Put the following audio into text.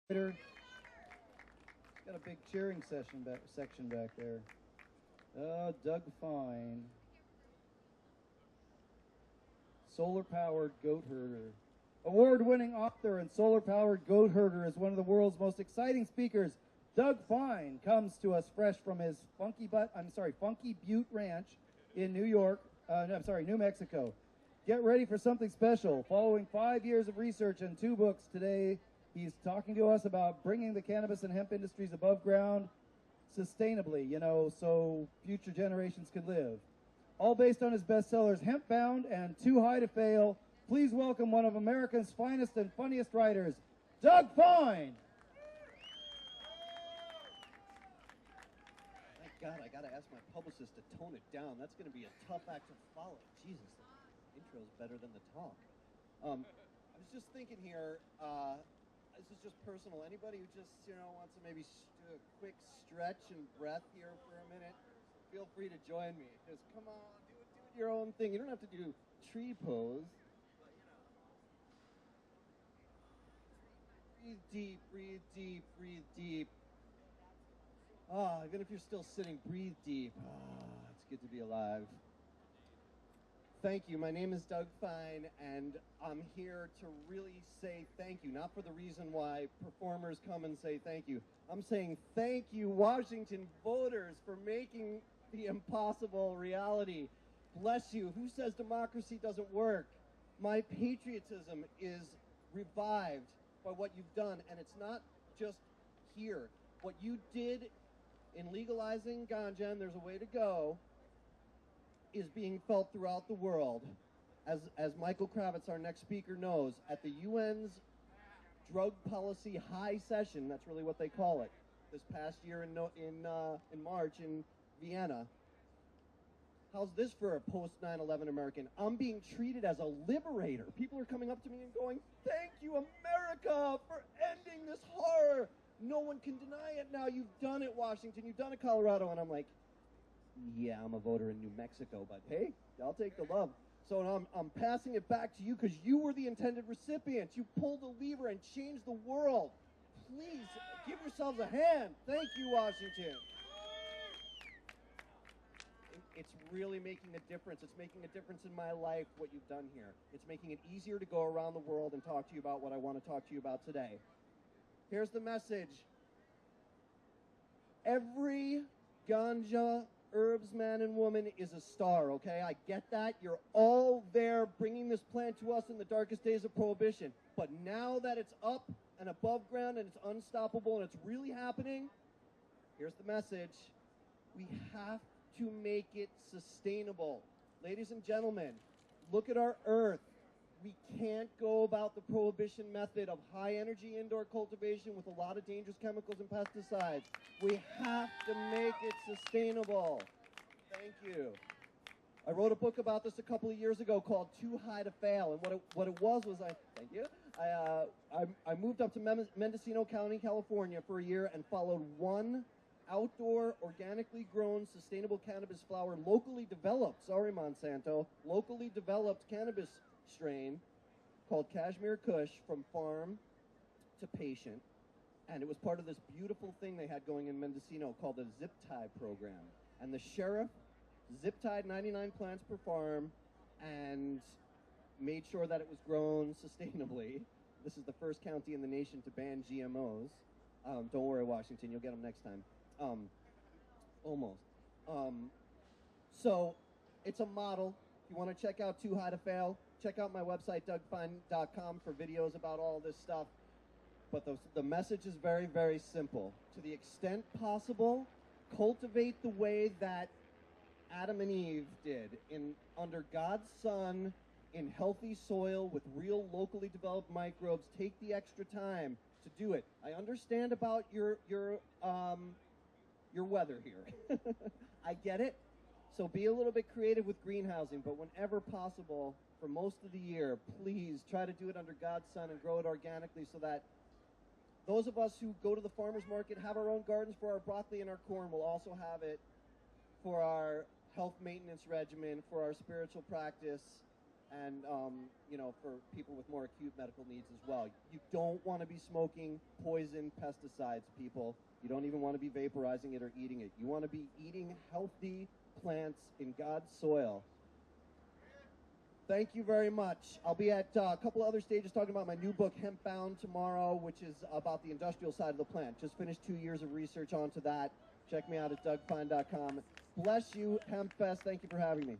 Got a big cheering section back there. Doug Fine. Solar-powered goat herder. Award-winning author and solar-powered goat herder is one of the world's most exciting speakers. Doug Fine comes to us fresh from his Funky Butte Ranch in New Mexico. Get ready for something special. Following 5 years of research and 2 books today, he's talking to us about bringing the cannabis and hemp industries above ground sustainably, so future generations can live. All based on his bestsellers, Hempbound and Too High to Fail. Please welcome one of America's finest and funniest writers, Doug Fine. Thank God, I got to ask my publicist to tone it down. That's going to be a tough act to follow. Jesus, the intro's better than the talk. I was just thinking here, this is just personal. Anybody who just, wants to maybe do a quick stretch and breath here for a minute, feel free to join me. Just come on, do it your own thing. You don't have to do tree pose. Breathe deep, breathe deep, breathe deep. Even if you're still sitting, breathe deep. It's good to be alive. Thank you. My name is Doug Fine, and I'm here to really say thank you. Not for the reason why performers come and say thank you. I'm saying thank you, Washington voters, for making the impossible reality. Bless you. Who says democracy doesn't work? My patriotism is revived by what you've done, and it's not just here. What you did in legalizing ganja, and there's a way to go, is being felt throughout the world. As Michael Kravitz, our next speaker, knows, at the UN's drug policy high session, that's really what they call it, this past year in March in Vienna. How's this for a post 9/11 American? I'm being treated as a liberator. People are coming up to me and going, "Thank you, America, for ending this horror. No one can deny it now. You've done it, Washington. You've done it, Colorado." And I'm like, yeah, I'm a voter in New Mexico, but hey, I'll take the love. So I'm passing it back to you because you were the intended recipients. You pulled the lever and changed the world. Please give yourselves a hand. Thank you, Washington. It's really making a difference. It's making a difference in my life, what you've done here. It's making it easier to go around the world and talk to you about what I want to talk to you about today. Here's the message. Every ganja herbs man and woman is a star, okay? I get that. You're all there bringing this plant to us in the darkest days of Prohibition. But now that it's up and above ground and it's unstoppable and it's really happening, here's the message. We have to make it sustainable. Ladies and gentlemen, look at our earth. We can't go about the prohibition method of high-energy indoor cultivation with a lot of dangerous chemicals and pesticides. We have to make it sustainable. Thank you. I wrote a book about this a couple of years ago called Too High to Fail, and what it was thank you. I moved up to Mendocino County, California for a year and followed one outdoor, organically grown, sustainable cannabis flower, locally developed, sorry Monsanto, locally developed cannabis strain called Kashmir Kush from farm to patient. And it was part of this beautiful thing they had going in Mendocino called the Zip Tie program. And the sheriff zip-tied 99 plants per farm and made sure that it was grown sustainably. This is the first county in the nation to ban GMOs. Don't worry, Washington, you'll get them next time. Almost. So it's a model. If you want to check out Too High to Fail, check out my website, dougfine.com, for videos about all this stuff. But the message is very, very simple. To the extent possible, cultivate the way that Adam and Eve did, under God's sun, in healthy soil with real locally developed microbes. Take the extra time to do it. I understand about your weather here. I get it. So be a little bit creative with greenhousing, but whenever possible, for most of the year, please try to do it under God's sun and grow it organically so that those of us who go to the farmer's market, have our own gardens for our broccoli and our corn, will also have it for our health maintenance regimen, for our spiritual practice, and for people with more acute medical needs as well. You don't want to be smoking poison pesticides, people. You don't even want to be vaporizing it or eating it. You want to be eating healthy plants in God's soil. Thank you very much. I'll be at a couple other stages talking about my new book, Hempbound, tomorrow, which is about the industrial side of the plant. Just finished 2 years of research onto that. Check me out at dougfine.com. Bless you, Hempfest. Thank you for having me.